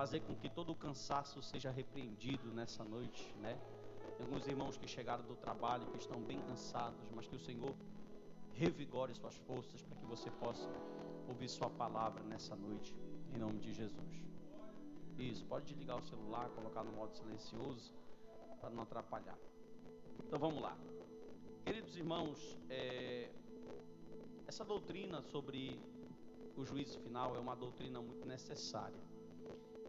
fazer com que todo o cansaço seja repreendido nessa noite, né? Tem alguns irmãos que chegaram do trabalho, que estão bem cansados, mas que o Senhor revigore suas forças para que você possa ouvir sua palavra nessa noite, em nome de Jesus. Isso, pode desligar o celular, colocar no modo silencioso, para não atrapalhar. Então vamos lá. Queridos irmãos, essa doutrina sobre o juízo final é uma doutrina muito necessária.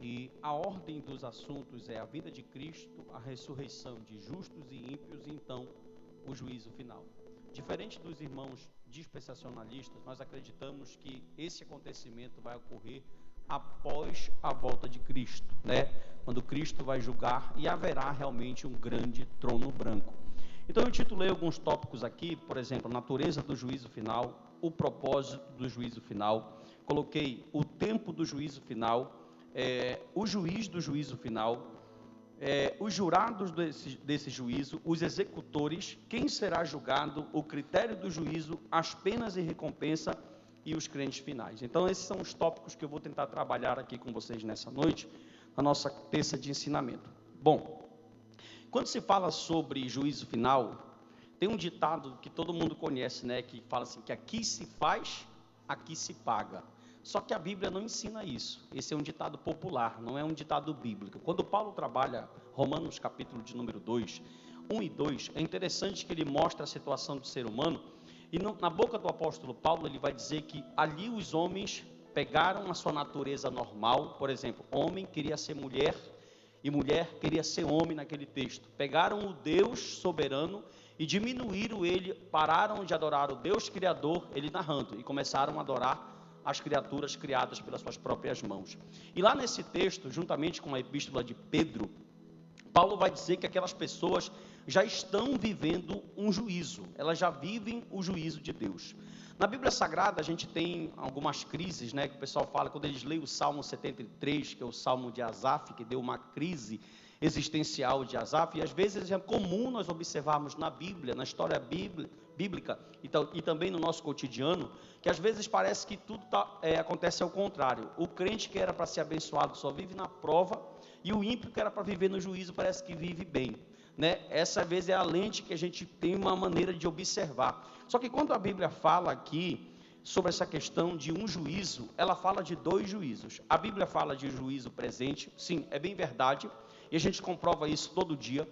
E a ordem dos assuntos é a vinda de Cristo, a ressurreição de justos e ímpios e então o juízo final. Diferente dos irmãos dispensacionalistas, nós acreditamos que esse acontecimento vai ocorrer após a volta de Cristo, né? Quando Cristo vai julgar e haverá realmente um grande trono branco. Então eu intitulei alguns tópicos aqui, por exemplo, a natureza do juízo final, o propósito do juízo final, coloquei o tempo do juízo final, o juiz do juízo final, os jurados desse juízo, os executores, quem será julgado, o critério do juízo, as penas e recompensa e os crentes finais. Então esses são os tópicos que eu vou tentar trabalhar aqui com vocês nessa noite, na nossa terça de ensinamento. Bom, quando se fala sobre juízo final, tem um ditado que todo mundo conhece, né, que fala assim, que aqui se faz, aqui se paga. Só que a Bíblia não ensina isso. Esse é um ditado popular, não é um ditado bíblico. Quando Paulo trabalha Romanos capítulo de número 2, 1 e 2, é interessante que ele mostra a situação do ser humano, e na boca do apóstolo Paulo ele vai dizer que ali os homens pegaram a sua natureza normal, por exemplo, homem queria ser mulher, e mulher queria ser homem naquele texto. Pegaram o Deus soberano e diminuíram ele, pararam de adorar o Deus Criador, ele narrando, e começaram a adorar as criaturas criadas pelas suas próprias mãos. E lá nesse texto, juntamente com a epístola de Pedro, Paulo vai dizer que aquelas pessoas já estão vivendo um juízo, elas já vivem o juízo de Deus. Na Bíblia Sagrada a gente tem algumas crises, né, que o pessoal fala, quando eles leem o Salmo 73, que é o Salmo de Asaf, que deu uma crise existencial de Asaf, e às vezes é comum nós observarmos na Bíblia, na história bíblica e também no nosso cotidiano, que às vezes parece que tudo acontece ao contrário. O crente que era para ser abençoado só vive na prova, e o ímpio que era para viver no juízo parece que vive bem, né? Essa às vezes é a lente que a gente tem uma maneira de observar. Só que quando a Bíblia fala aqui sobre essa questão de um juízo, ela fala de dois juízos. A Bíblia fala de juízo presente, sim, é bem verdade, e a gente comprova isso todo dia.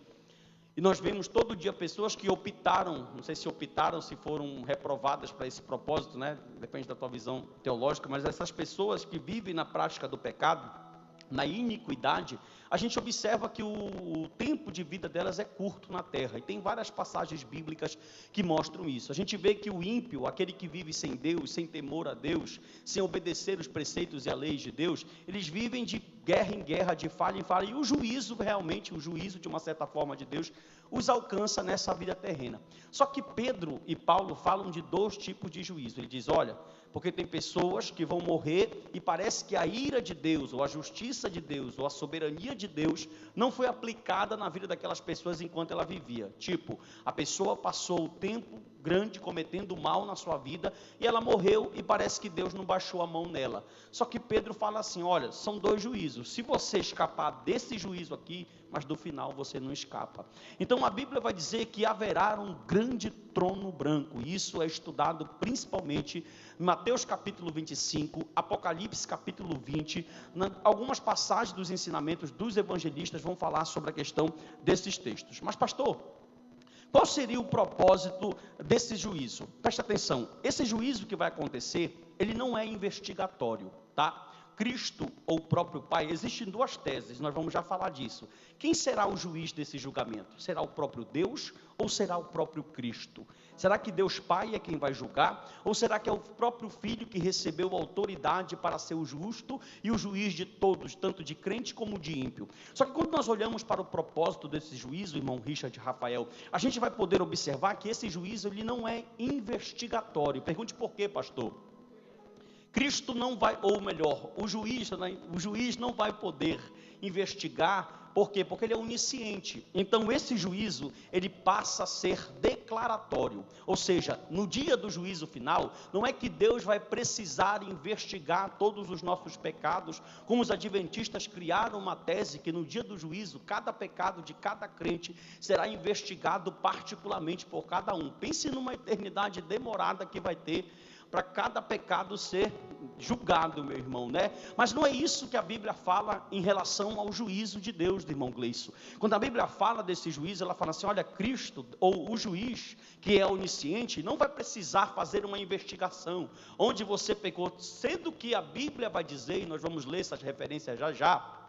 E nós vemos todo dia pessoas que optaram, não sei se optaram, se foram reprovadas para esse propósito, né? Depende da tua visão teológica, mas essas pessoas que vivem na prática do pecado, na iniquidade, a gente observa que o tempo de vida delas é curto na terra, e tem várias passagens bíblicas que mostram isso. A gente vê que o ímpio, aquele que vive sem Deus, sem temor a Deus, sem obedecer os preceitos e a lei de Deus, eles vivem de guerra em guerra, de falha em falha, e o juízo realmente, o juízo de uma certa forma de Deus, os alcança nessa vida terrena. Só que Pedro e Paulo falam de dois tipos de juízo. Ele diz, olha, porque tem pessoas que vão morrer e parece que a ira de Deus, ou a justiça de Deus, ou a soberania de Deus não foi aplicada na vida daquelas pessoas enquanto ela vivia. Tipo, a pessoa passou o tempo grande cometendo mal na sua vida e ela morreu e parece que Deus não baixou a mão nela. Só que Pedro fala assim, olha, são dois juízos. Se você escapar desse juízo aqui, mas do final você não escapa. Então a Bíblia vai dizer que haverá um grande trono branco. Isso é estudado principalmente em Mateus capítulo 25, Apocalipse capítulo 20, algumas passagens dos ensinamentos dos evangelistas vão falar sobre a questão desses textos. Mas pastor, qual seria o propósito desse juízo? Presta atenção, esse juízo que vai acontecer, ele não é investigatório, tá? Cristo ou o próprio Pai, existem duas teses, nós vamos já falar disso. Quem será o juiz desse julgamento? Será o próprio Deus ou será o próprio Cristo? Será que Deus Pai é quem vai julgar? Ou será que é o próprio Filho que recebeu a autoridade para ser o justo e o juiz de todos, tanto de crente como de ímpio? Só que quando nós olhamos para o propósito desse juízo, irmão Richard Rafael, a gente vai poder observar que esse juízo ele não é investigatório. Pergunte por quê, pastor? Cristo não vai, ou melhor, o juiz não vai poder investigar. Por quê? Porque ele é onisciente. Então esse juízo, ele passa a ser declaratório. Ou seja, no dia do juízo final, não é que Deus vai precisar investigar todos os nossos pecados, como os adventistas criaram uma tese que no dia do juízo, cada pecado de cada crente será investigado particularmente por cada um. Pense numa eternidade demorada que vai ter para cada pecado ser julgado, meu irmão, né? Mas não é isso que a Bíblia fala em relação ao juízo de Deus, irmão Gleison. Quando a Bíblia fala desse juízo, ela fala assim, olha, Cristo, ou o juiz, que é onisciente, não vai precisar fazer uma investigação, onde você pecou, sendo que a Bíblia vai dizer, e nós vamos ler essas referências já,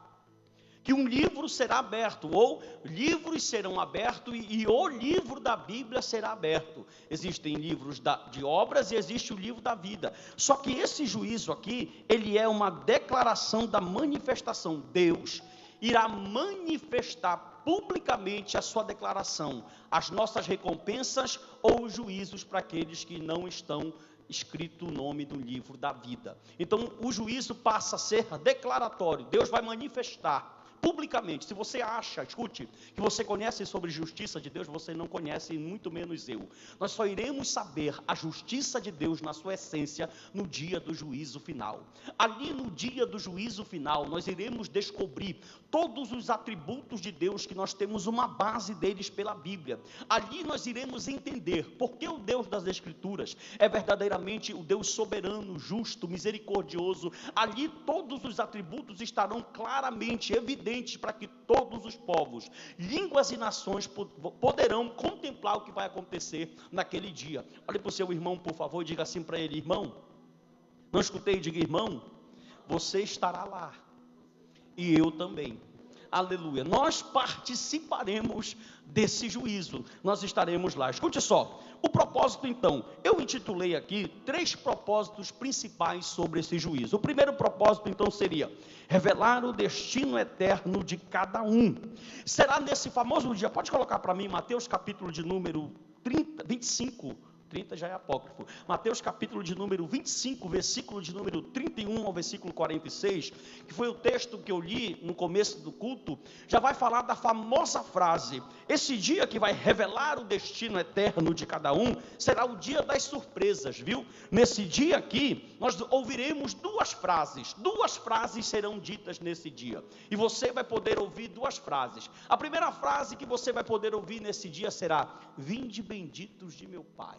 que um livro será aberto, ou livros serão abertos, e o livro da Bíblia será aberto. Existem livros de obras e existe o livro da vida. Só que esse juízo aqui, ele é uma declaração da manifestação. Deus irá manifestar publicamente a sua declaração, as nossas recompensas ou os juízos para aqueles que não estão escrito o nome do livro da vida. Então o juízo passa a ser declaratório. Deus vai manifestar publicamente. Se você acha, escute, que você conhece sobre justiça de Deus, você não conhece, e muito menos eu. Nós só iremos saber a justiça de Deus na sua essência no dia do juízo final. Ali no dia do juízo final, nós iremos descobrir todos os atributos de Deus, que nós temos uma base deles pela Bíblia. Ali nós iremos entender porque o Deus das Escrituras é verdadeiramente o Deus soberano, justo, misericordioso. Ali todos os atributos estarão claramente evidentes, para que todos os povos, línguas e nações poderão contemplar o que vai acontecer naquele dia. Olhe para o seu irmão, por favor, e diga assim para ele, irmão, não escutei, diga, irmão, você estará lá, e eu também. Aleluia, nós participaremos desse juízo, nós estaremos lá. Escute só, o propósito então, eu intitulei aqui 3 propósitos principais sobre esse juízo. O primeiro propósito então seria revelar o destino eterno de cada um. Será nesse famoso dia, pode colocar para mim Mateus capítulo de número 25, 30 já é apócrifo, Mateus capítulo de número 25, versículo de número 31 ao versículo 46, que foi o texto que eu li no começo do culto, já vai falar da famosa frase, esse dia que vai revelar o destino eterno de cada um, será o dia das surpresas, viu? Nesse dia aqui, nós ouviremos duas frases serão ditas nesse dia, e você vai poder ouvir 2 frases, a primeira frase que você vai poder ouvir nesse dia será, vinde benditos de meu Pai.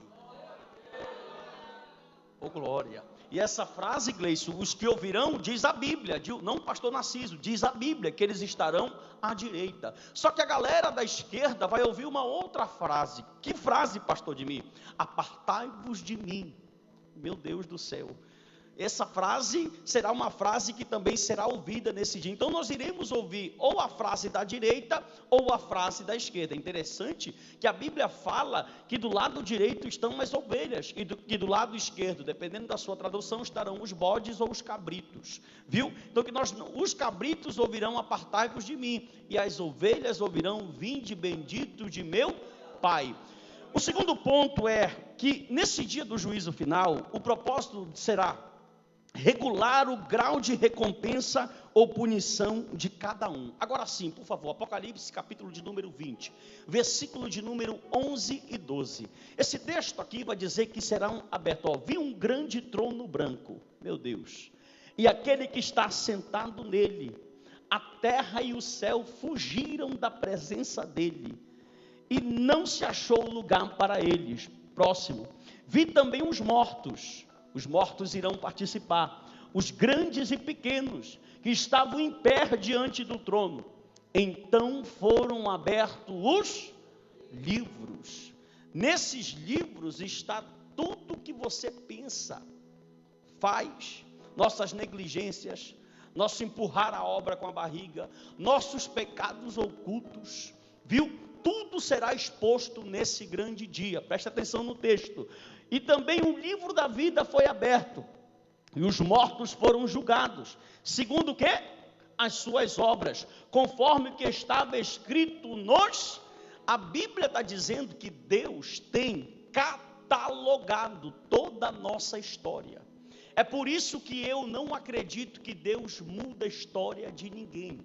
Oh, glória. E essa frase, Gleison, os que ouvirão, diz a Bíblia, não o pastor Narciso, diz a Bíblia, que eles estarão à direita. Só que a galera da esquerda vai ouvir uma outra frase. Que frase, pastor de mim? Apartai-vos de mim. Meu Deus do céu. Essa frase será uma frase que também será ouvida nesse dia. Então nós iremos ouvir ou a frase da direita ou a frase da esquerda. É interessante que a Bíblia fala que do lado direito estão as ovelhas e que do lado esquerdo, dependendo da sua tradução, estarão os bodes ou os cabritos. Viu? Então que os cabritos ouvirão apartai-vos de mim e as ovelhas ouvirão vinde bendito de meu Pai. O segundo ponto é que nesse dia do juízo final, o propósito será regular o grau de recompensa ou punição de cada um. Agora sim, por favor, Apocalipse capítulo de número 20, versículo de número 11 e 12. Esse texto aqui vai dizer que serão abertos. Vi um grande trono branco, meu Deus, e aquele que está sentado nele, a terra e o céu fugiram da presença dele, e não se achou lugar para eles. Próximo, vi também os mortos irão participar, os grandes e pequenos, que estavam em pé diante do trono. Então foram abertos os livros. Nesses livros está tudo que você pensa, faz, nossas negligências, nosso empurrar a obra com a barriga, nossos pecados ocultos, viu? Tudo será exposto nesse grande dia, preste atenção no texto. E também o livro da vida foi aberto, e os mortos foram julgados, segundo o quê? As suas obras, conforme o que estava escrito a Bíblia está dizendo que Deus tem catalogado toda a nossa história. É por isso que eu não acredito que Deus muda a história de ninguém.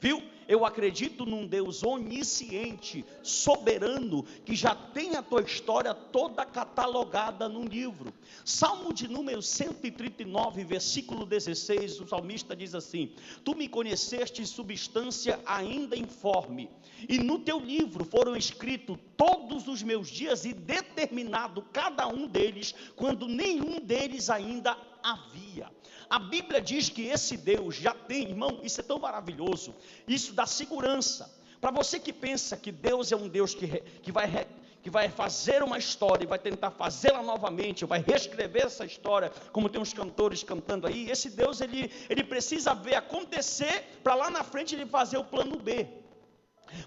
Viu? Eu acredito num Deus onisciente, soberano, que já tem a tua história toda catalogada num livro. Salmo de número 139, versículo 16, o salmista diz assim: Tu me conheceste substância ainda informe, e no teu livro foram escritos todos os meus dias, e determinado cada um deles, quando nenhum deles ainda havia. A Bíblia diz que esse Deus já tem, irmão, isso é tão maravilhoso, isso dá segurança. Para você que pensa que Deus é um Deus que vai fazer uma história e vai tentar fazê-la novamente, vai reescrever essa história, como tem uns cantores cantando aí, esse Deus ele precisa ver acontecer, para lá na frente ele fazer o plano B.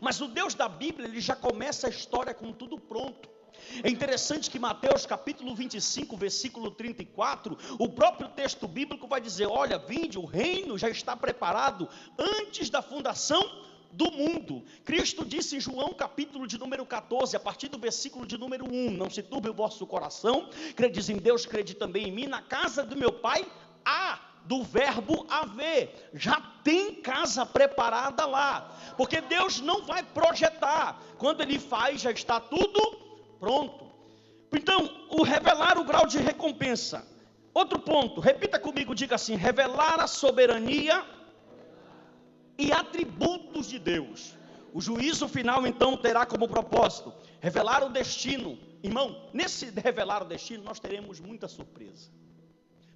Mas o Deus da Bíblia, ele já começa a história com tudo pronto. É interessante que Mateus capítulo 25, versículo 34, o próprio texto bíblico vai dizer: olha, vinde, o reino já está preparado antes da fundação do mundo. Cristo disse em João capítulo de número 14, a partir do versículo de número 1, não se turbe o vosso coração, credes em Deus, crede também em mim, na casa do meu Pai há, do verbo haver, já tem casa preparada lá, porque Deus não vai projetar, quando Ele faz já está tudo pronto. Então, o revelar o grau de recompensa. Outro ponto, repita comigo, diga assim: revelar a soberania e atributos de Deus. O juízo final então terá como propósito revelar o destino. Irmão, nesse revelar o destino nós teremos muita surpresa.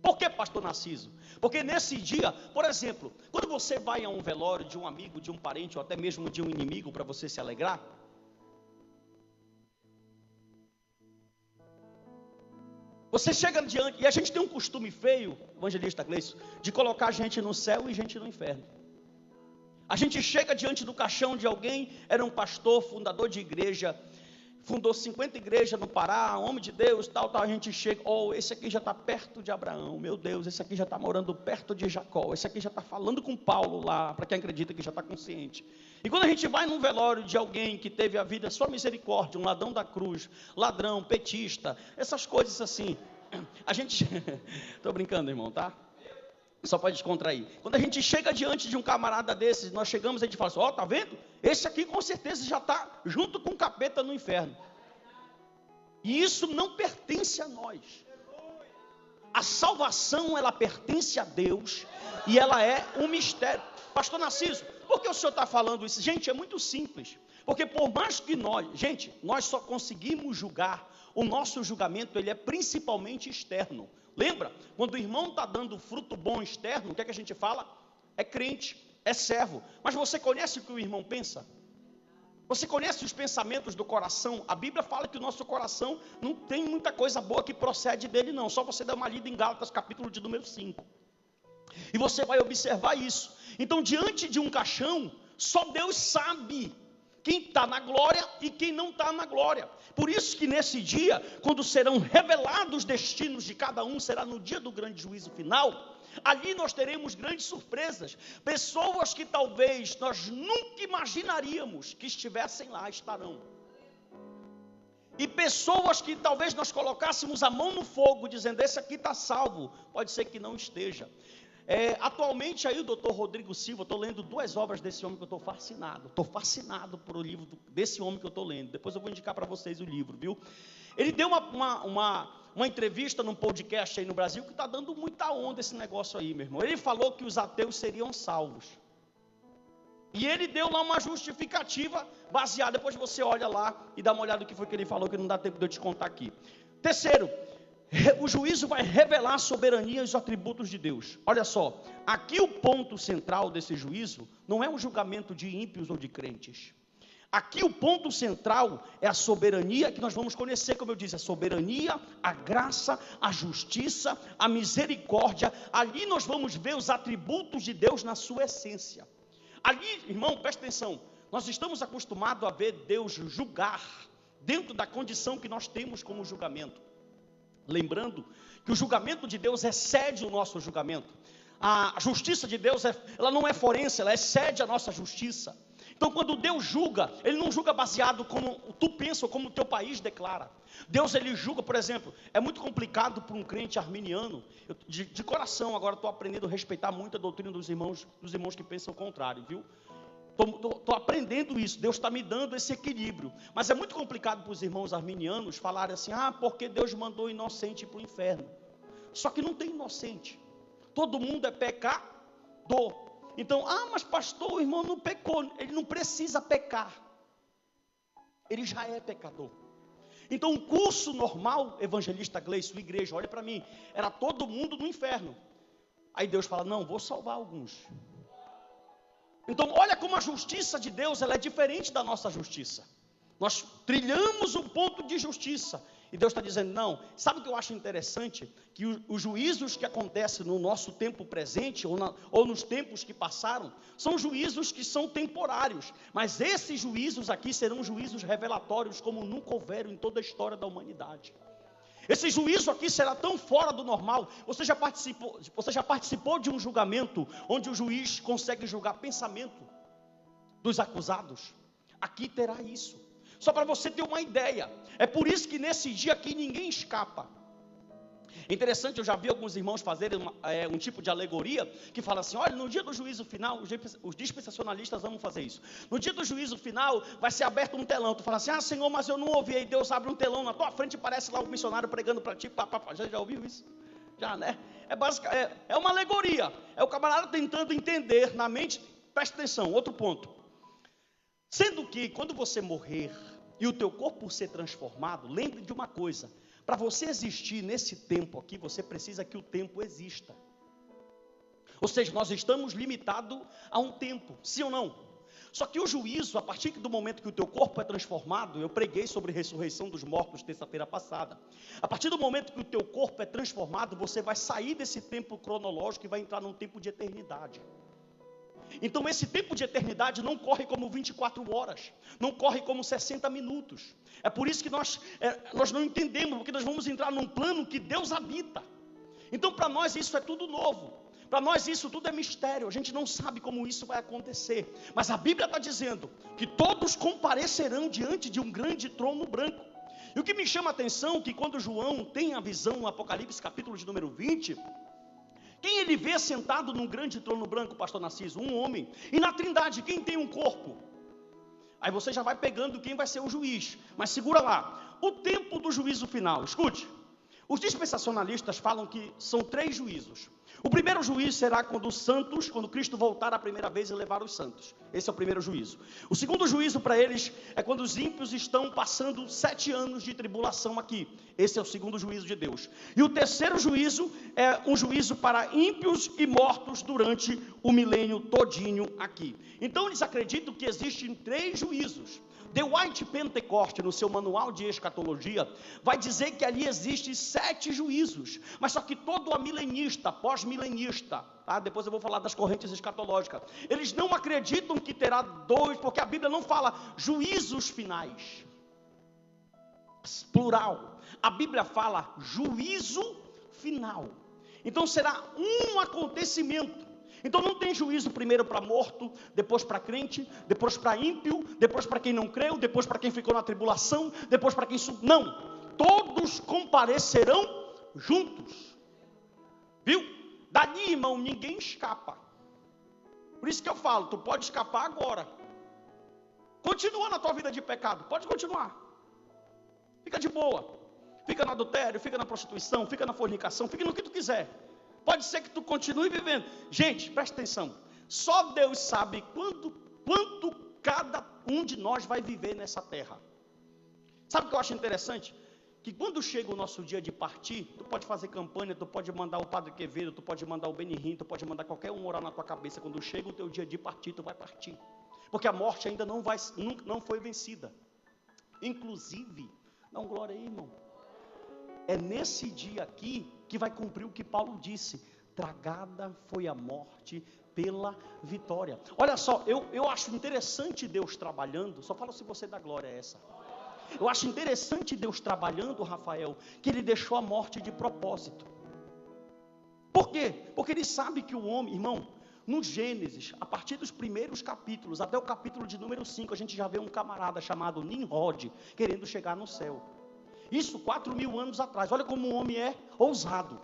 Por que, pastor Narciso? Porque nesse dia, por exemplo, quando você vai a um velório de um amigo, de um parente ou até mesmo de um inimigo para você se alegrar, você chega diante, e a gente tem um costume feio, evangelista Gleison, de colocar gente no céu e gente no inferno. A gente chega diante do caixão de alguém, era um pastor, fundador de igreja, fundou 50 igrejas no Pará, homem de Deus, tal, a gente chega, esse aqui já está perto de Abraão, meu Deus, esse aqui já está morando perto de Jacó, esse aqui já está falando com Paulo lá, para quem acredita que já está consciente. E quando a gente vai num velório de alguém que teve a vida só misericórdia, um ladrão da cruz, ladrão, petista, essas coisas assim, a gente, estou brincando, irmão, tá? Só para descontrair. Quando a gente chega diante de um camarada desses, nós chegamos e a gente fala assim: tá vendo? Esse aqui com certeza já está junto com o capeta no inferno. E isso não pertence a nós. A salvação, ela pertence a Deus e ela é um mistério. Pastor Narciso, por que o senhor está falando isso? Gente, é muito simples. Porque por mais que nós só conseguimos julgar, o nosso julgamento ele é principalmente externo. Lembra? Quando o irmão está dando fruto bom externo, o que é que a gente fala? É crente, é servo. Mas você conhece o que o irmão pensa? Você conhece os pensamentos do coração? A Bíblia fala que o nosso coração não tem muita coisa boa que procede dele não. Só você dá uma lida em Gálatas capítulo de número 5. E você vai observar isso. Então, diante de um caixão, só Deus sabe quem está na glória e quem não está na glória. Por isso que nesse dia, quando serão revelados os destinos de cada um, será no dia do grande juízo final, ali nós teremos grandes surpresas. Pessoas que talvez nós nunca imaginaríamos que estivessem lá, estarão. E pessoas que talvez nós colocássemos a mão no fogo, dizendo: esse aqui está salvo, pode ser que não esteja. Atualmente aí o doutor Rodrigo Silva, eu estou lendo 2 obras desse homem que eu estou fascinado por o livro desse homem que eu estou lendo. Depois eu vou indicar para vocês o livro, viu? Ele deu uma entrevista num podcast aí no Brasil que está dando muita onda esse negócio aí, meu irmão. Ele falou que os ateus seriam salvos. E ele deu lá uma justificativa baseada, depois você olha lá e dá uma olhada no que foi que ele falou, que não dá tempo de eu te contar aqui. Terceiro, o juízo vai revelar a soberania e os atributos de Deus. Olha só, aqui o ponto central desse juízo não é um julgamento de ímpios ou de crentes. Aqui o ponto central é a soberania que nós vamos conhecer, como eu disse, a soberania, a graça, a justiça, a misericórdia. Ali nós vamos ver os atributos de Deus na sua essência. Ali, irmão, presta atenção, nós estamos acostumados a ver Deus julgar dentro da condição que nós temos como julgamento. Lembrando que o julgamento de Deus excede o nosso julgamento. A justiça de Deus, ela não é forense, ela excede a nossa justiça. Então, quando Deus julga, Ele não julga baseado como tu pensa ou como o teu país declara. Deus, Ele julga, por exemplo, é muito complicado para um crente arminiano. De coração, agora estou aprendendo a respeitar muito a doutrina dos irmãos que pensam o contrário, viu? Estou aprendendo isso, Deus está me dando esse equilíbrio. Mas é muito complicado para os irmãos arminianos falarem assim, porque Deus mandou o inocente para o inferno. Só que não tem inocente. Todo mundo é pecador. Então, mas pastor, o irmão não pecou. Ele não precisa pecar. Ele já é pecador. Então, um curso normal, evangelista Gleison, sua igreja, olha para mim, era todo mundo no inferno. Aí Deus fala, não, vou salvar alguns. Então, olha como a justiça de Deus, ela é diferente da nossa justiça. Nós trilhamos um ponto de justiça. E Deus está dizendo, não. Sabe o que eu acho interessante? Que os juízos que acontecem no nosso tempo presente, ou nos tempos que passaram, são juízos que são temporários. Mas esses juízos aqui serão juízos revelatórios como nunca houveram em toda a história da humanidade. Esse juízo aqui será tão fora do normal. Você já participou de um julgamento onde o juiz consegue julgar pensamento dos acusados? Aqui terá isso. Só para você ter uma ideia. É por isso que nesse dia aqui ninguém escapa. É interessante, eu já vi alguns irmãos fazerem um tipo de alegoria que fala assim, olha, no dia do juízo final, os dispensacionalistas vão fazer isso. No dia do juízo final, vai ser aberto um telão. Tu fala assim, Senhor, mas eu não ouvi. Aí Deus abre um telão na tua frente e parece lá o missionário pregando para ti. Já ouviu isso? Já, né? É uma alegoria. É o camarada tentando entender na mente. Presta atenção, outro ponto. Sendo que quando você morrer e o teu corpo ser transformado, lembre de uma coisa. Para você existir nesse tempo aqui, você precisa que o tempo exista. Ou seja, nós estamos limitados a um tempo, sim ou não? Só que o juízo, a partir do momento que o teu corpo é transformado, eu preguei sobre ressurreição dos mortos terça-feira passada. A partir do momento que o teu corpo é transformado, você vai sair desse tempo cronológico e vai entrar num tempo de eternidade. Então esse tempo de eternidade não corre como 24 horas, não corre como 60 minutos. É por isso que nós não entendemos, porque nós vamos entrar num plano que Deus habita. Então para nós isso é tudo novo, para nós isso tudo é mistério, a gente não sabe como isso vai acontecer. Mas a Bíblia está dizendo que todos comparecerão diante de um grande trono branco. E o que me chama a atenção é que quando João tem a visão no Apocalipse capítulo de número 20... Quem ele vê sentado num grande trono branco, pastor Narciso? Um homem. E na Trindade, quem tem um corpo? Aí você já vai pegando quem vai ser o juiz. Mas segura lá. O tempo do juízo final. Escute. Os dispensacionalistas falam que são 3 juízos. O primeiro juízo será quando os santos, quando Cristo voltar a primeira vez e levar os santos. Esse é o primeiro juízo. O segundo juízo para eles é quando os ímpios estão passando 7 anos de tribulação aqui. Esse é o segundo juízo de Deus. E o terceiro juízo é um juízo para ímpios e mortos durante o milênio todinho aqui. Então eles acreditam que existem 3 juízos. The White Pentecost, no seu manual de escatologia, vai dizer que ali existem 7 juízos, mas só que todo amilenista, pós-milenista, tá? Depois eu vou falar das correntes escatológicas, eles não acreditam que terá 2, porque a Bíblia não fala juízos finais, plural, a Bíblia fala juízo final, então será um acontecimento. Então não tem juízo primeiro para morto, depois para crente, depois para ímpio, depois para quem não creu, depois para quem ficou na tribulação, depois para quem... Não, todos comparecerão juntos. Viu? Dali, irmão, ninguém escapa. Por isso que eu falo, tu pode escapar agora. Continua na tua vida de pecado, pode continuar. Fica de boa. Fica no adultério, fica na prostituição, fica na fornicação, fica no que tu quiser. Pode ser que tu continue vivendo. Gente, presta atenção. Só Deus sabe quanto cada um de nós vai viver nessa terra. Sabe o que eu acho interessante? Que quando chega o nosso dia de partir, tu pode fazer campanha, tu pode mandar o Padre Quevedo, tu pode mandar o Benihim, tu pode mandar qualquer um orar na tua cabeça. Quando chega o teu dia de partir, tu vai partir. Porque a morte ainda não foi vencida. Inclusive, dá glória aí, irmão. É nesse dia aqui que vai cumprir o que Paulo disse: tragada foi a morte pela vitória. Olha só, eu acho interessante Deus trabalhando. Só fala se você dá glória a essa. Eu acho interessante Deus trabalhando, Rafael, que Ele deixou a morte de propósito. Por quê? Porque Ele sabe que o homem, irmão, no Gênesis, a partir dos primeiros capítulos, até o capítulo de número 5, a gente já vê um camarada chamado Nimrod, querendo chegar no céu. Isso 4.000 anos atrás. Olha como o homem é ousado.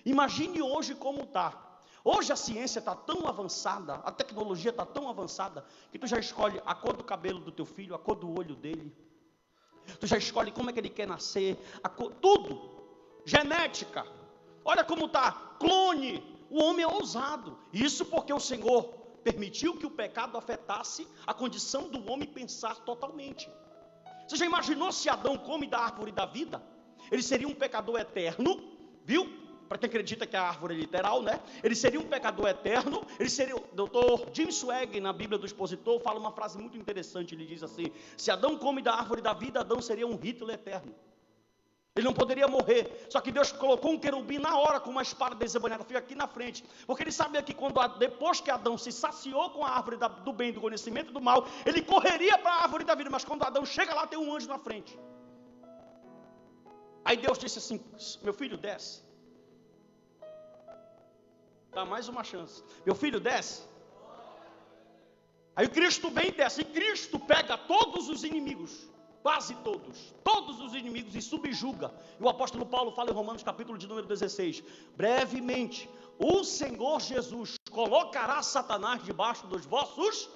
Imagine hoje como está. Hoje a ciência está tão avançada, a tecnologia está tão avançada, que tu já escolhe a cor do cabelo do teu filho, a cor do olho dele. Tu já escolhe como é que ele quer nascer, tudo. Genética. Olha como está, clone. O homem é ousado. Isso porque o Senhor permitiu que o pecado afetasse a condição do homem pensar totalmente. Você já imaginou se Adão come da árvore da vida? Ele seria um pecador eterno, viu? Para quem acredita que a árvore é literal, né? Ele seria um pecador eterno. Ele seria, o Dr. Jim Swag, na Bíblia do Expositor, fala uma frase muito interessante. Ele diz assim: se Adão come da árvore da vida, Adão seria um Hitler eterno. Ele não poderia morrer. Só que Deus colocou um querubim na hora com uma espada desembanhada, fica aqui na frente. Porque ele sabia que depois que Adão se saciou com a árvore do bem, do conhecimento do mal, ele correria para a árvore da vida. Mas quando Adão chega lá, tem um anjo na frente. Aí Deus disse assim: meu filho, desce. Dá mais uma chance. Meu filho, desce. Aí Cristo vem e desce. E Cristo pega todos os inimigos, quase todos os inimigos, e subjuga. E o apóstolo Paulo fala em Romanos capítulo de número 16: brevemente, o Senhor Jesus colocará Satanás debaixo dos vossos.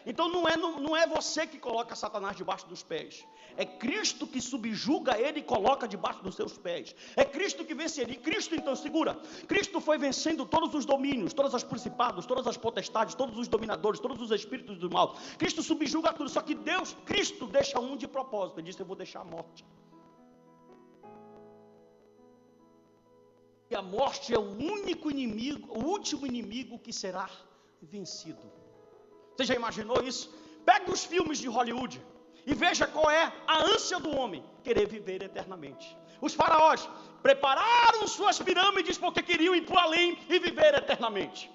Então não é você que coloca Satanás debaixo dos pés. É Cristo que subjuga ele e coloca debaixo dos seus pés. É Cristo que vence ele. E Cristo então segura. Cristo foi vencendo todos os domínios, todos os principados, todas as potestades, todos os dominadores, todos os espíritos do mal. Cristo subjuga tudo. Só que Cristo deixa um de propósito. Ele disse: eu vou deixar a morte. E a morte é o único inimigo, o último inimigo que será vencido. Você já imaginou isso? Pegue os filmes de Hollywood e veja qual é a ânsia do homem: querer viver eternamente. Os faraós prepararam suas pirâmides porque queriam ir para o além e viver eternamente.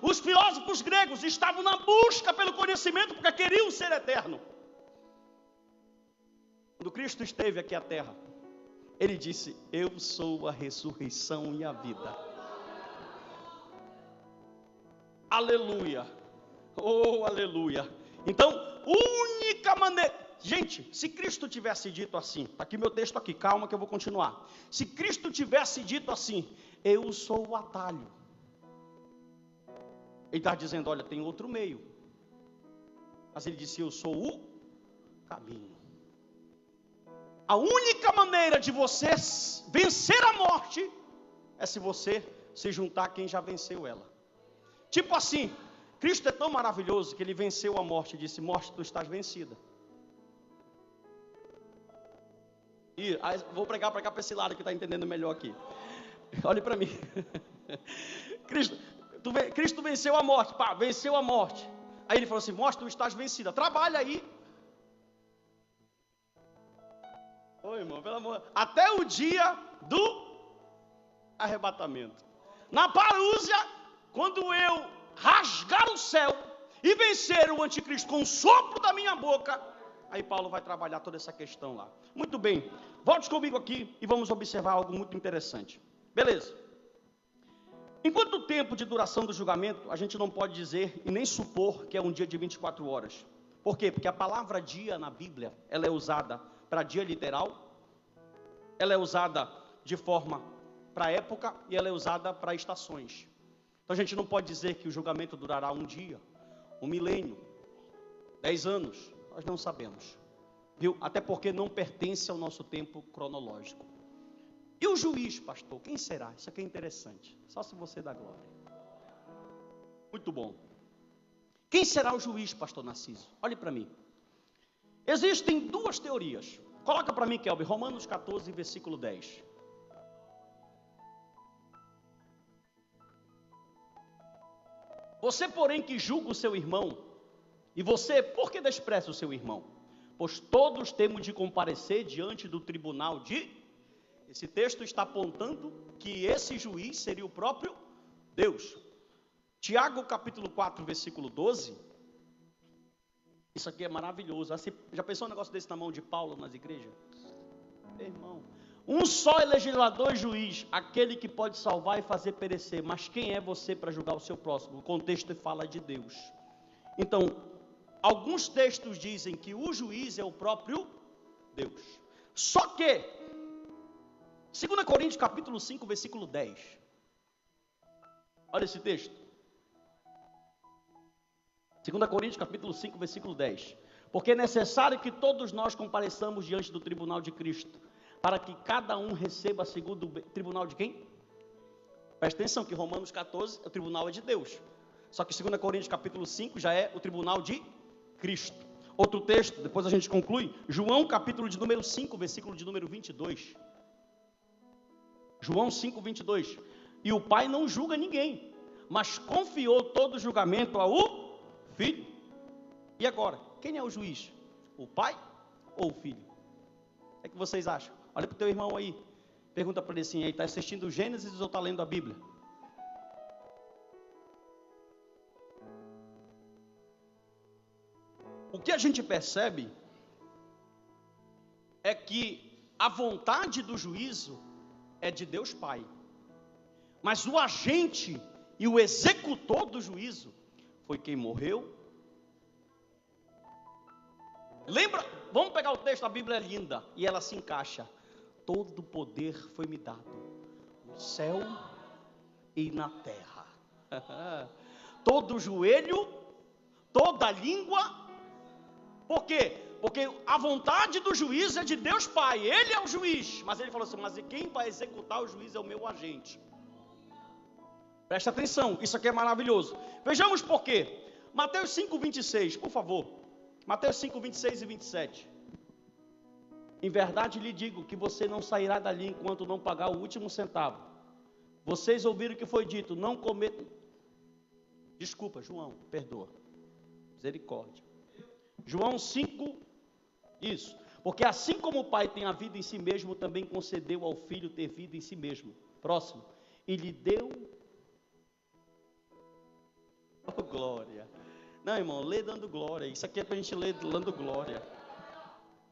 Os filósofos gregos estavam na busca pelo conhecimento porque queriam ser eterno. Quando Cristo esteve aqui à terra, ele disse: eu sou a ressurreição e a vida. Aleluia. Oh, aleluia. Então, única maneira. Gente, se Cristo tivesse dito assim, está aqui meu texto aqui, calma que eu vou continuar. Se Cristo tivesse dito assim: eu sou o atalho. Ele está dizendo: olha, tem outro meio. Mas ele disse: eu sou o caminho. A única maneira de você vencer a morte é se você se juntar a quem já venceu ela. Tipo assim, Cristo é tão maravilhoso que ele venceu a morte e disse: morte, tu estás vencida. E aí, vou pregar para cá, para esse lado que está entendendo melhor aqui. Olhe para mim. Cristo venceu a morte, pá, venceu a morte. Aí ele falou assim: morte, tu estás vencida, trabalha aí. Oi, irmão, pelo amor. Até o dia do arrebatamento. Na parúzia, quando eu rasgar o céu e vencer o anticristo com o sopro da minha boca, aí Paulo vai trabalhar toda essa questão lá. Muito bem, volte comigo aqui e vamos observar algo muito interessante. Beleza. Em quanto tempo de duração do julgamento, a gente não pode dizer e nem supor que é um dia de 24 horas. Por quê? Porque a palavra dia na Bíblia, ela é usada para dia literal, ela é usada de forma para época e ela é usada para estações. Então a gente não pode dizer que o julgamento durará um dia, um milênio, 10 anos, nós não sabemos, viu? Até porque não pertence ao nosso tempo cronológico. E o juiz, pastor, quem será? Isso aqui é interessante, só se você dá glória. Muito bom. Quem será o juiz, pastor Narciso? Olhe para mim. Existem duas teorias. Coloca para mim, Kelby, Romanos 14, versículo 10. Você, porém, que julga o seu irmão, e você, por que despreza o seu irmão? Pois todos temos de comparecer diante do tribunal de... Esse texto está apontando que esse juiz seria o próprio Deus. Tiago capítulo 4, versículo 12. Isso aqui é maravilhoso. Já pensou um negócio desse na mão de Paulo nas igrejas? Meu irmão, um só é legislador e juiz, aquele que pode salvar e fazer perecer. Mas quem é você para julgar o seu próximo? O contexto fala de Deus. Então, alguns textos dizem que o juiz é o próprio Deus. Só que 2 Coríntios capítulo 5, versículo 10. Olha esse texto. 2 Coríntios capítulo 5, versículo 10. Porque é necessário que todos nós compareçamos diante do tribunal de Cristo, para que cada um receba segundo o tribunal de quem? Presta atenção que Romanos 14, o tribunal é de Deus. Só que 2 Coríntios capítulo 5 já é o tribunal de Cristo. Outro texto, depois a gente conclui. João capítulo de número 5, versículo de número 22. João 5, 22. E o Pai não julga ninguém, mas confiou todo o julgamento ao Filho. E agora, quem é o juiz? O Pai ou o Filho? O que é que vocês acham? Olha para o teu irmão aí. Pergunta para ele assim, está assistindo Gênesis ou está lendo a Bíblia? O que a gente percebe é que a vontade do juízo é de Deus Pai. Mas o agente e o executor do juízo foi quem morreu. Lembra? Vamos pegar o texto, a Bíblia é linda e ela se encaixa. Todo poder foi me dado no céu e na terra. Todo joelho, toda língua. Por quê? Porque a vontade do juiz é de Deus Pai, Ele é o juiz. Mas Ele falou assim, mas quem vai executar o juiz é o meu agente. Presta atenção, isso aqui é maravilhoso. Vejamos por quê. Mateus 5, 26, por favor. Mateus 5, 26 e 27. Em verdade lhe digo que você não sairá dali enquanto não pagar o último centavo. Vocês ouviram o que foi dito, não cometam. Desculpa, João, perdoa. Misericórdia. João 5, isso. Porque assim como o Pai tem a vida em si mesmo, também concedeu ao Filho ter vida em si mesmo. Próximo. E lhe deu... Oh, glória. Não, irmão, lê dando glória. Isso aqui é para a gente ler dando glória.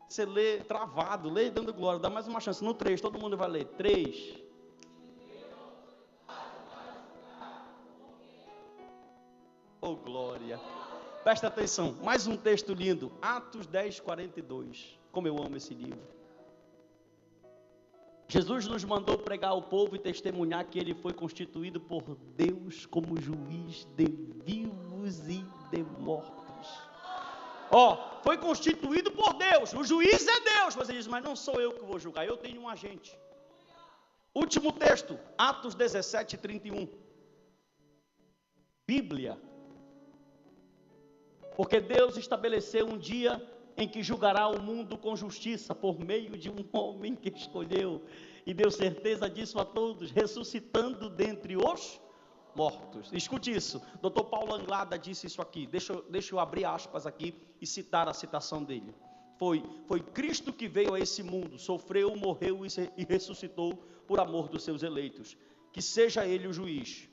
Você lê travado, lê dando glória. Dá mais uma chance. No 3, todo mundo vai ler. 3. Oh, glória. Presta atenção. Mais um texto lindo. Atos 10, 42. Como eu amo esse livro. Jesus nos mandou pregar ao povo e testemunhar que Ele foi constituído por Deus como juiz de vivos e de mortos. Foi constituído por Deus, o juiz é Deus, mas ele diz, mas não sou eu que vou julgar, eu tenho um agente. Último texto, Atos 17, 31. Bíblia. Porque Deus estabeleceu um dia em que julgará o mundo com justiça, por meio de um homem que escolheu, e deu certeza disso a todos, ressuscitando dentre os mortos. Escute isso, Dr. Paulo Anglada disse isso aqui, deixa eu abrir aspas aqui e citar a citação dele. Foi Cristo que veio a esse mundo, sofreu, morreu e ressuscitou por amor dos seus eleitos, que seja Ele o juiz,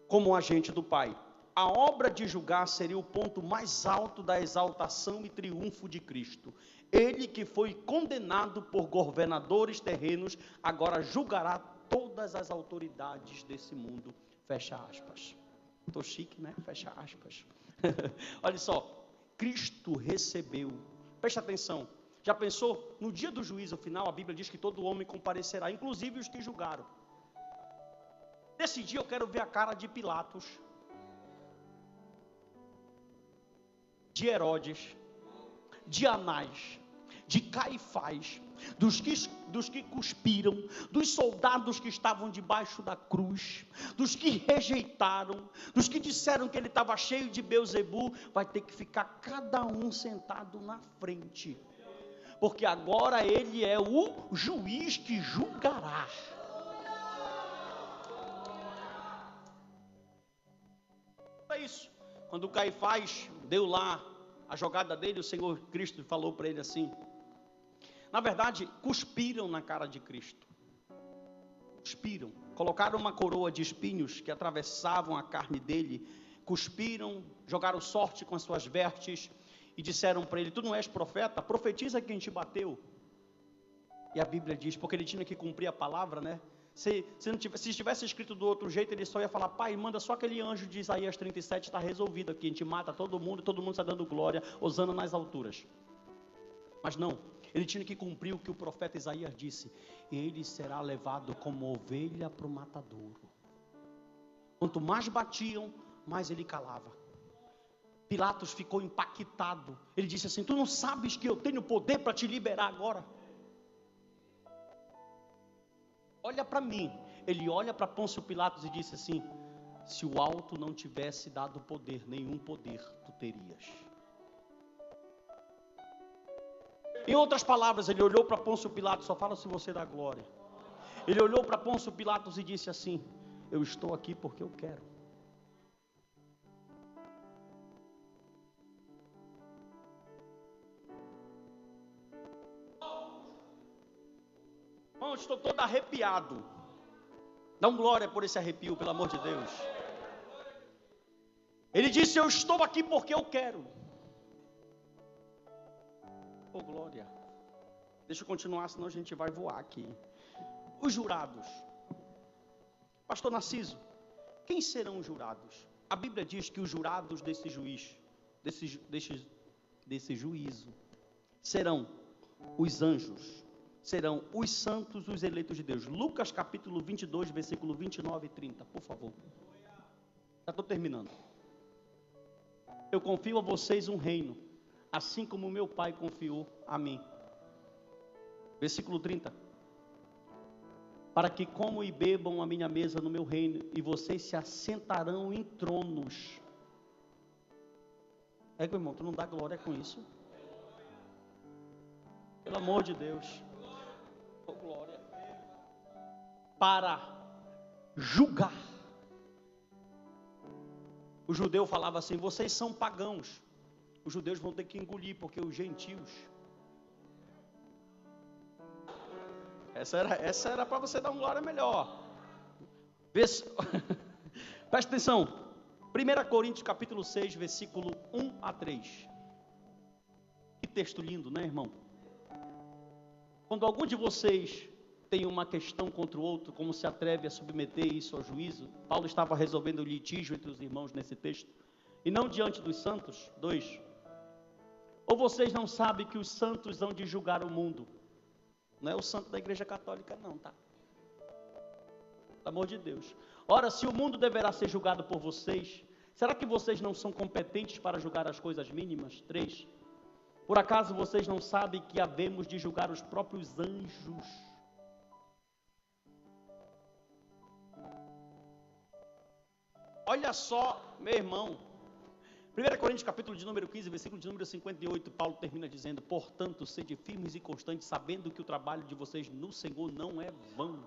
como agente do Pai. A obra de julgar seria o ponto mais alto da exaltação e triunfo de Cristo. Ele que foi condenado por governadores terrenos, agora julgará todas as autoridades desse mundo. Fecha aspas. Estou chique, né? Fecha aspas. Olha só, Cristo recebeu. Presta atenção. Já pensou? No dia do juízo final, a Bíblia diz que todo homem comparecerá, inclusive os que julgaram. Nesse dia eu quero ver a cara de Pilatos, de Herodes, de Anás, de Caifás, dos que cuspiram, dos soldados que estavam debaixo da cruz, dos que rejeitaram, dos que disseram que ele estava cheio de Beelzebu. Vai ter que ficar cada um sentado na frente, porque agora ele é o juiz que julgará. É isso. Quando Caifás deu lá a jogada dele, o Senhor Cristo falou para ele assim. Na verdade, cuspiram na cara de Cristo. Cuspiram. Colocaram uma coroa de espinhos que atravessavam a carne dele. Cuspiram, jogaram sorte com as suas vestes e disseram para ele, tu não és profeta? Profetiza quem te bateu. E a Bíblia diz, porque ele tinha que cumprir a palavra, né? Se estivesse escrito do outro jeito, ele só ia falar, pai, manda só aquele anjo de Isaías 37, está resolvido aqui, a gente mata todo mundo está dando glória, hosana nas alturas. Mas não, ele tinha que cumprir o que o profeta Isaías disse, ele será levado como ovelha para o matadouro. Quanto mais batiam, mais ele calava. Pilatos ficou impactado. Ele disse assim: tu não sabes que eu tenho poder para te liberar agora? Olha para mim. Ele olha para Pôncio Pilatos e disse assim: se o alto não tivesse dado poder, nenhum poder tu terias. Em outras palavras, ele olhou para Pôncio Pilatos, só fala se você dá glória. Ele olhou para Pôncio Pilatos e disse assim: eu estou aqui porque eu quero. Irmão, estou todo arrepiado. Dá um glória por esse arrepio, pelo amor de Deus. Ele disse: eu estou aqui porque eu quero. Oh, glória. Deixa eu continuar, senão a gente vai voar aqui. Os jurados. Pastor Narciso, quem serão os jurados? A Bíblia diz que os jurados desse juízo serão os anjos, serão os santos, os eleitos de Deus. Lucas capítulo 22, versículo 29 e 30, por favor. Já estou terminando. Eu confio a vocês um reino, assim como meu Pai confiou a mim. Versículo 30. Para que comam e bebam a minha mesa no meu reino, e vocês se assentarão em tronos. É que, irmão, tu não dá glória com isso? Pelo amor de Deus. Oh, glória. Para julgar. O judeu falava assim: vocês são pagãos. Os judeus vão ter que engolir, porque os gentios. Essa era para você dar uma glória melhor. Presta atenção. 1 Coríntios capítulo 6, versículo 1 a 3. Que texto lindo, né, irmão? Quando algum de vocês tem uma questão contra o outro, como se atreve a submeter isso ao juízo? Paulo estava resolvendo o litígio entre os irmãos nesse texto. E não diante dos santos. 2. Ou vocês não sabem que os santos hão de julgar o mundo? Não é o santo da igreja católica não, tá? Pelo amor de Deus. Ora, se o mundo deverá ser julgado por vocês, será que vocês não são competentes para julgar as coisas mínimas? 3. Por acaso vocês não sabem que havemos de julgar os próprios anjos? Olha só, meu irmão. 1 Coríntios capítulo de número 15, versículo de número 58, Paulo termina dizendo: portanto, sede firmes e constantes, sabendo que o trabalho de vocês no Senhor não é vão.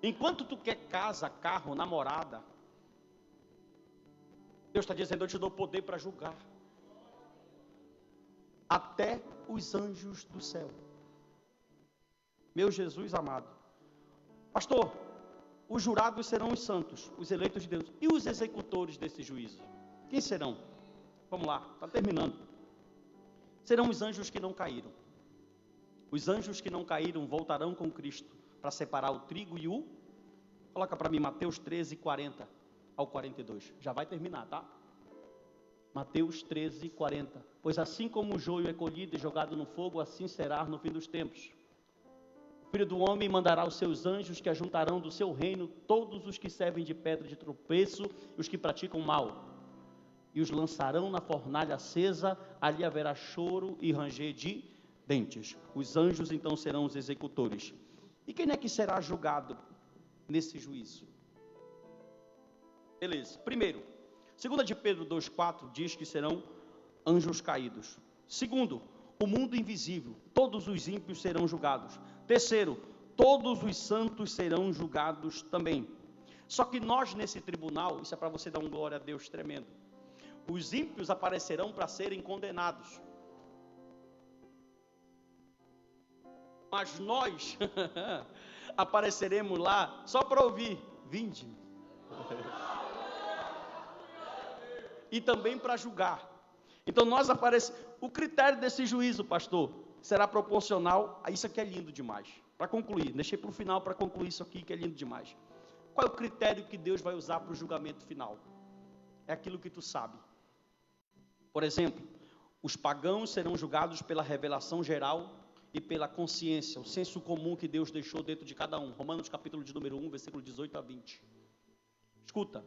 Enquanto tu quer casa, carro, namorada, Deus está dizendo: eu te dou poder para julgar até os anjos do céu. Meu Jesus amado. Pastor, os jurados serão os santos, os eleitos de Deus. E os executores desse juízo? Quem serão? Vamos lá, está terminando. Serão os anjos que não caíram. Os anjos que não caíram voltarão com Cristo para separar o trigo e o... Coloca para mim Mateus 13, 40 ao 42. Já vai terminar, tá? Mateus 13, 40. Pois assim como o joio é colhido e jogado no fogo, assim será no fim dos tempos. O Filho do Homem mandará os seus anjos que ajuntarão do seu reino todos os que servem de pedra de tropeço e os que praticam mal. E os lançarão na fornalha acesa, ali haverá choro e ranger de dentes. Os anjos então serão os executores. E quem é que será julgado nesse juízo? Beleza. Primeiro, 2 de Pedro 2,4 diz que serão anjos caídos. Segundo, o mundo invisível, todos os ímpios serão julgados. Terceiro, todos os santos serão julgados também. Só que nós nesse tribunal, isso é para você dar um glória a Deus tremendo, os ímpios aparecerão para serem condenados. Mas nós apareceremos lá só para ouvir: vinde. E também para julgar. Então nós aparecemos. O critério desse juízo, pastor, será proporcional. Isso aqui é lindo demais. Para concluir, deixei para o final para concluir isso aqui que é lindo demais. Qual é o critério que Deus vai usar para o julgamento final? É aquilo que tu sabe. Por exemplo, os pagãos serão julgados pela revelação geral e pela consciência, o senso comum que Deus deixou dentro de cada um. Romanos capítulo de número 1, versículo 18 a 20. Escuta,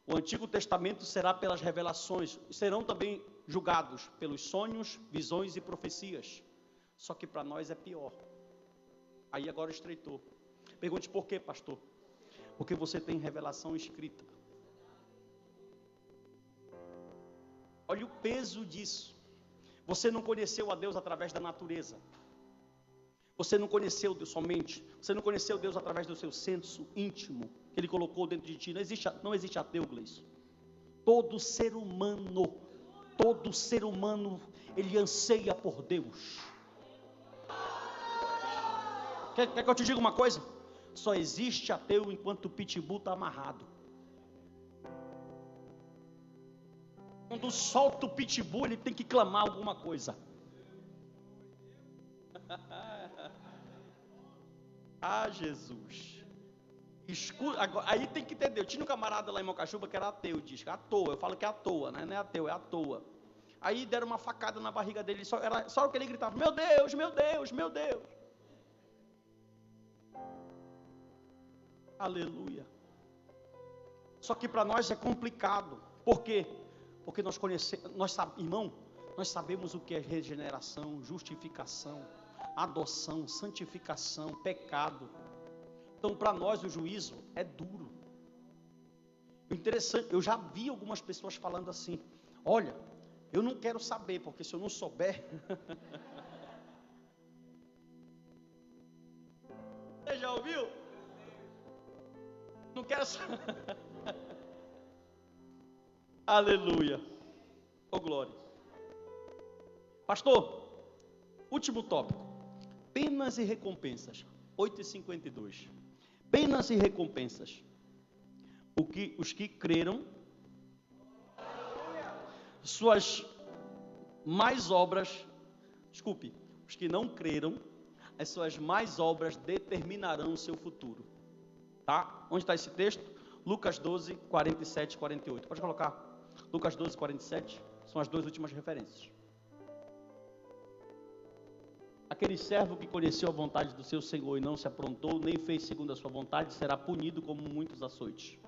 o Antigo Testamento será pelas revelações, serão também julgados pelos sonhos, visões e profecias. Só que para nós é pior. Aí agora estreitou. Pergunte por quê, pastor? Porque você tem revelação escrita. Olha o peso disso. Você não conheceu a Deus através da natureza. Você não conheceu Deus somente. Você não conheceu Deus através do seu senso íntimo que Ele colocou dentro de ti. Não existe ateu, Gleice. Todo ser humano, ele anseia por Deus. Quer que eu te diga uma coisa? Só existe ateu enquanto o pitbull está amarrado. Quando solta o pitbull, ele tem que clamar alguma coisa. Ah, Jesus. Escuta, agora, aí tem que entender. Eu tinha um camarada lá em Mocachuba que era ateu, diz que à toa. Eu falo que é à toa, né? Não é ateu, é à toa. Aí deram uma facada na barriga dele, só o que ele gritava: meu Deus, meu Deus, meu Deus. Aleluia. Só que para nós é complicado. Por quê? Porque nós conhecemos, irmão, nós sabemos o que é regeneração, justificação, adoção, santificação, pecado. Então para nós o juízo é duro. O interessante, eu já vi algumas pessoas falando assim: olha, eu não quero saber, porque se eu não souber... Você já ouviu? Não quero saber. Aleluia. Oh, glória. Pastor, último tópico. Penas e recompensas. 8:52. Penas e recompensas. Os que creram, suas mais obras, os que não creram, as suas mais obras determinarão o seu futuro. Tá? Onde está esse texto? Lucas 12, 47 e 48. Pode colocar. Lucas 12, 47. São as duas últimas referências. Aquele servo que conheceu a vontade do seu senhor e não se aprontou, nem fez segundo a sua vontade, será punido como muitos açoites.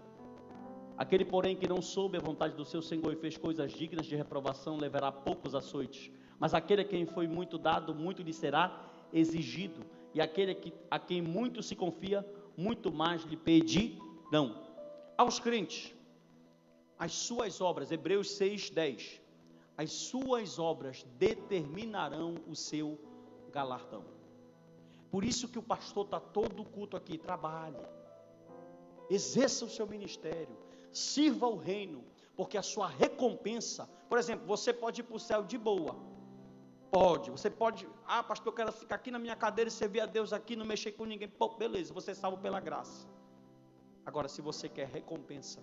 Aquele, porém, que não soube a vontade do seu senhor e fez coisas dignas de reprovação, levará poucos açoites. Mas aquele a quem foi muito dado, muito lhe será exigido. E aquele a quem muito se confia, muito mais lhe pedirão. Aos crentes, as suas obras, Hebreus 6:10, as suas obras determinarão o seu galardão. Por isso que o pastor está todo culto aqui. Trabalhe, exerça o seu ministério, sirva ao reino, porque a sua recompensa, por exemplo, você pode ir para o céu de boa. Você pode, pastor, eu quero ficar aqui na minha cadeira e servir a Deus aqui, não mexer com ninguém. Pô, beleza, você é salvo pela graça. Agora, se você quer recompensa,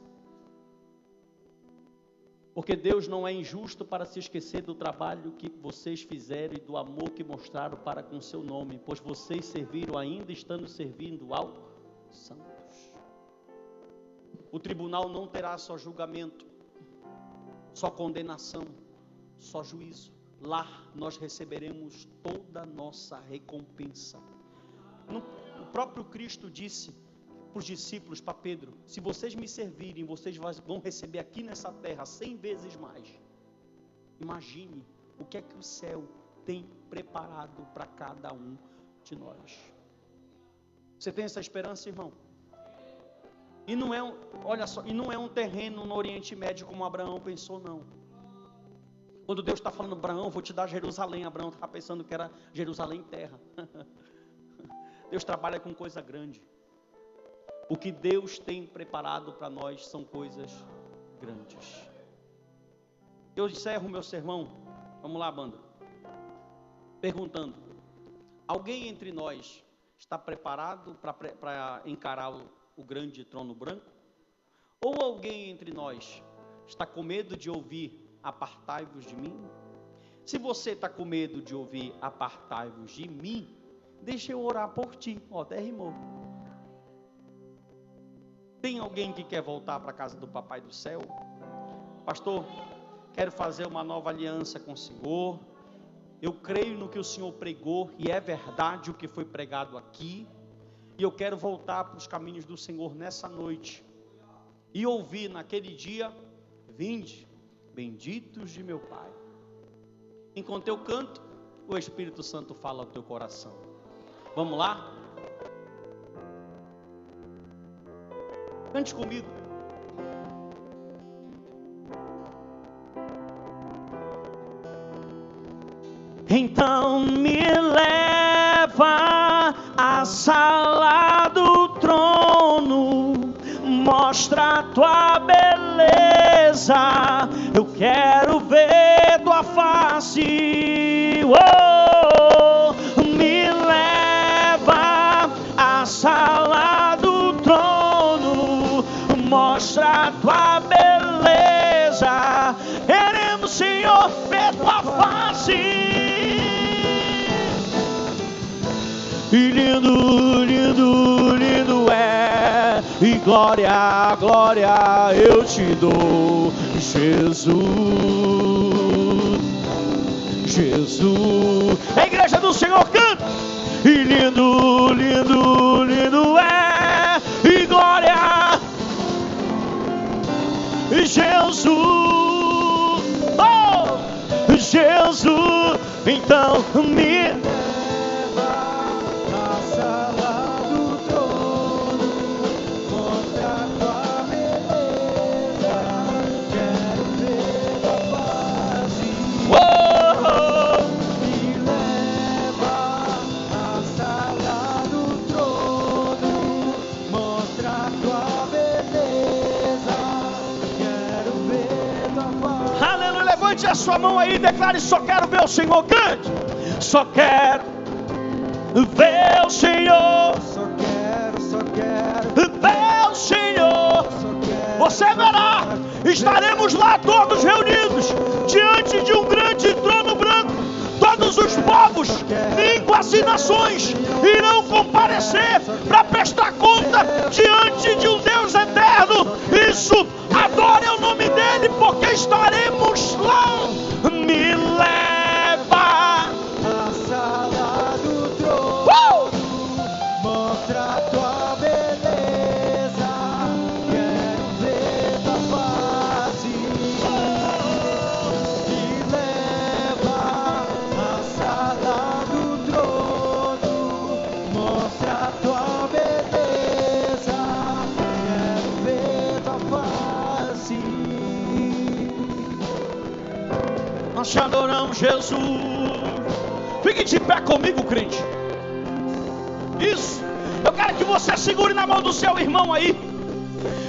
porque Deus não é injusto para se esquecer do trabalho que vocês fizeram e do amor que mostraram para com seu nome, pois vocês serviram ainda estando servindo ao santos. O tribunal não terá só julgamento, só condenação, só juízo. Lá nós receberemos toda a nossa recompensa. O próprio Cristo disse para os discípulos, para Pedro: se vocês me servirem, vocês vão receber aqui nessa terra 100 vezes mais. Imagine o que é que o céu tem preparado para cada um de nós. Você tem essa esperança, irmão? E não é um terreno no Oriente Médio como Abraão pensou, não. Quando Deus está falando: Abraão, vou te dar Jerusalém, Abraão estava pensando que era Jerusalém terra. Deus trabalha com coisa grande. O que Deus tem preparado para nós são coisas grandes. Eu encerro o meu sermão, vamos lá, banda, perguntando: alguém entre nós está preparado para encarar o grande trono branco? Ou alguém entre nós está com medo de ouvir: apartai-vos de mim? Se você está com medo de ouvir: apartai-vos de mim, deixa eu orar por ti. Até rimou. Tem alguém que quer voltar para a casa do Papai do Céu? Pastor, quero fazer uma nova aliança com o Senhor. Eu creio no que o Senhor pregou e é verdade o que foi pregado aqui. E eu quero voltar para os caminhos do Senhor nessa noite. e ouvir naquele dia: vinde, benditos de meu Pai. Enquanto eu canto, o Espírito Santo fala ao teu coração. Vamos lá? Cante comigo. Então me leva à sala do trono, mostra a tua beleza, eu quero ver tua face. Oh, me lva à sala do trono, mostra a tua beleza, queremos, Senhor, ver tua face. E lindo, lindo, lindo é, e glória, glória eu te dou, Jesus, Jesus. A igreja do Senhor canta. E lindo, lindo, lindo é, e glória, Jesus, oh, Jesus. Então me a sua mão aí, declare: só quero ver o Senhor. Cante: só quero ver o Senhor, só quero ver o Senhor. Você verá, estaremos lá todos reunidos diante de um grande trono branco. Todos os povos, línguas e nações irão comparecer para prestar conta diante de um Deus eterno. Isso, adore o nome dele, porque estaremos lá. Me leva à sala do trono, mostra a tua beleza, quero ver tua face. Me leva à sala do trono, mostra a tua beleza, quero ver tua face. Nós te adoramos, Jesus. Fique de pé comigo, crente. Isso. Eu quero que você segure na mão do seu irmão aí.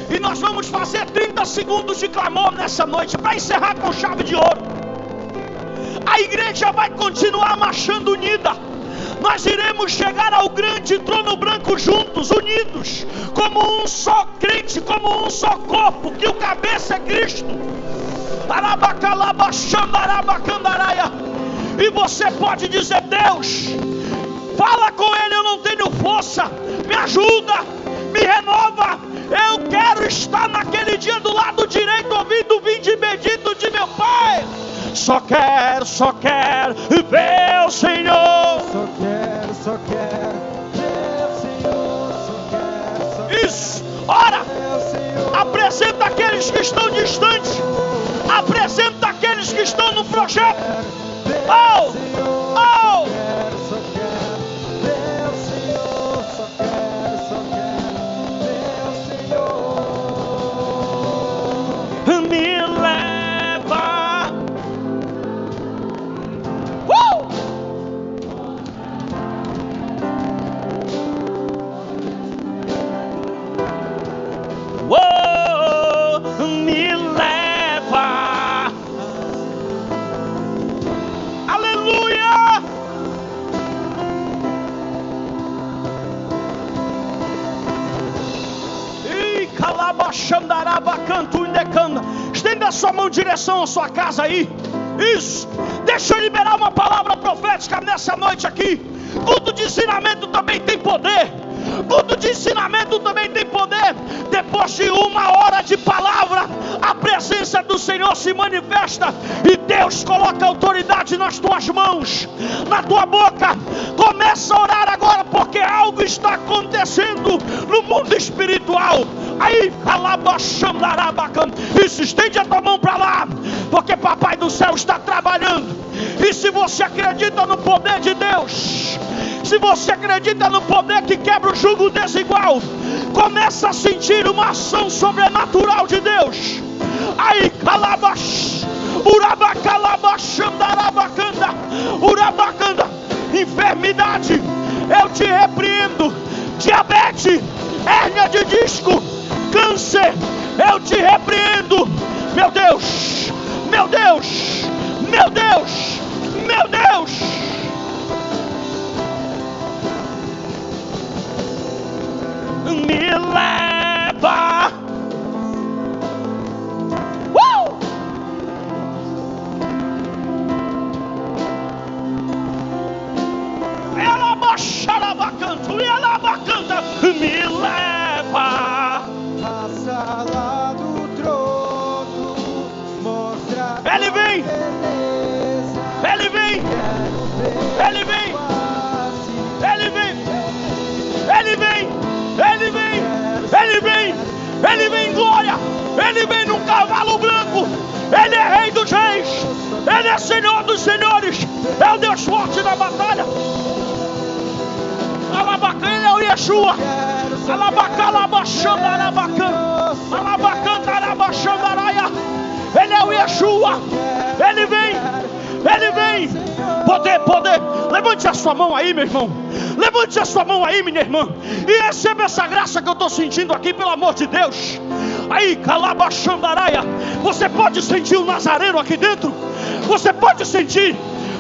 E nós vamos fazer 30 segundos de clamor nessa noite, para encerrar com chave de ouro. A igreja vai continuar marchando unida. Nós iremos chegar ao grande trono branco juntos, unidos, como um só crente, como um só corpo, que o cabeça é Cristo. E você pode dizer: Deus, fala com ele, eu não tenho força, me ajuda, me renova. Eu quero estar naquele dia do lado direito, ouvindo: vinde bendito de meu Pai. Só quero ver o Senhor. Só quero ver o Senhor. Só quero. Isso, ora, apresenta aqueles que estão distantes, apresenta aqueles que estão no projeto. Oh, oh. Só quero ver o Senhor. Só quero ver o Senhor. Me leva. Me leva. Aleluia. E calabaxandaraba canto indecanda. Estenda a sua mão em direção à sua casa aí. Isso. Deixa eu liberar uma palavra profética nessa noite aqui. Culto de ensinamento também tem poder. Culto de ensinamento também tem poder. Depois de 1 hora de palavra, a presença do Senhor se manifesta. E Deus coloca autoridade nas tuas mãos, na tua boca. Começa a orar agora, porque algo está acontecendo no mundo espiritual. Aí, isso, estende a tua mão para lá, porque Papai do Céu está trabalhando. E se você acredita no poder de Deus, se você acredita no poder que quebra o jugo desigual, começa a sentir uma ação sobrenatural de Deus. Aí, calabash, urabacalabaxandarabacanda, urabacanda, enfermidade, eu te repreendo. Diabetes, hérnia de disco, câncer, eu te repreendo. Meu Deus, meu Deus, meu Deus, meu Deus. Me leva. Ela baixará bacanto, ela bacanta. Me leva. Passa lá do trono, mostra. Ele vem. Ele vem. Ele vem. Ele vem. Ele vem. Ele vem. Ele vem. Ele vem em glória. Ele vem num cavalo branco. Ele é rei dos reis. Ele é senhor dos senhores. É o Deus forte da batalha. Alabacana, ele é o Yeshua. Alabacalabaxandarabacana. Alabacandarabachandaraia. Ele é o Yeshua. Ele vem. Ele vem. Poder, poder. Levante a sua mão aí, meu irmão. Levante a sua mão aí, minha irmã. E receba essa graça que eu estou sentindo aqui, pelo amor de Deus. Aí, calabaxandaraia. Você pode sentir o Nazareno aqui dentro. Você pode sentir.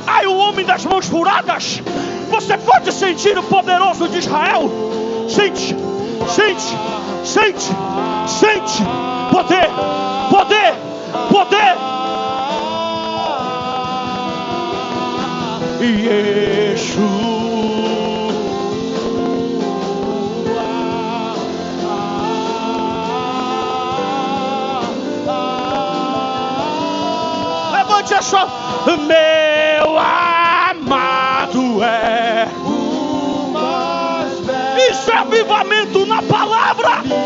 Ai, o homem das mãos furadas. Você pode sentir o poderoso de Israel. Sente, sente, sente, sente. Poder, poder, poder. Yeshua. Levante a sua. Meu amado é O mais velho. Isso é avivamento na palavra. Milhares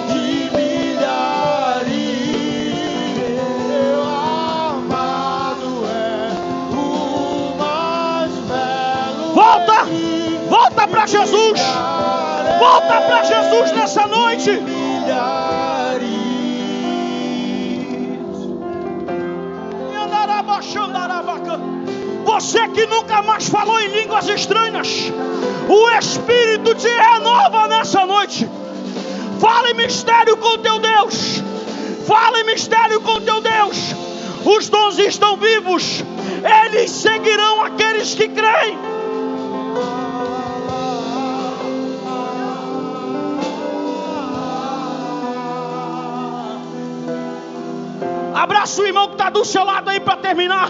de milhares. Meu amado é o mais belo. Volta, volta para Jesus. Volta para Jesus nessa noite. Milhares. Você que nunca mais falou em línguas estranhas, o Espírito te renova nessa noite. Fala em mistério com teu Deus. Fala em mistério com teu Deus. Os dons estão vivos. Eles seguirão aqueles que creem. Abraça o irmão que está do seu lado aí para terminar.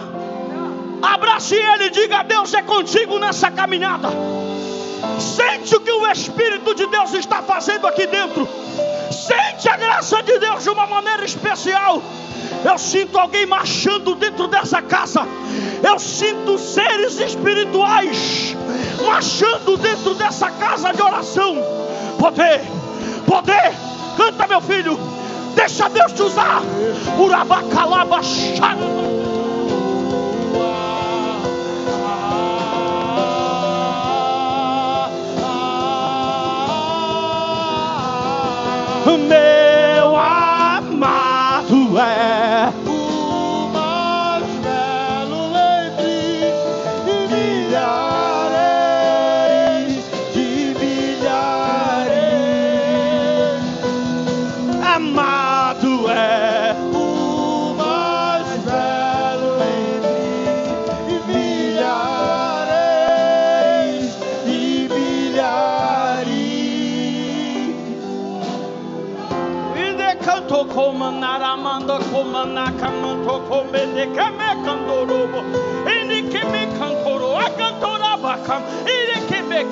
Abrace ele e diga: Deus é contigo nessa caminhada. Sente o que o Espírito de Deus está fazendo aqui dentro. Sente a graça de Deus de uma maneira especial. Eu sinto alguém marchando dentro dessa casa. Eu sinto seres espirituais marchando dentro dessa casa de oração. Poder, poder. Canta, meu filho. Deixa Deus te usar. Urabacalaba. Meu amado é O mais belo entre milhares de milhares. amado é O mais belo entre milhares de milhares. Inde canto como naramando como nakamanto como de kame candorobo. Inde que me cantoro a cantora bacam. Inde que me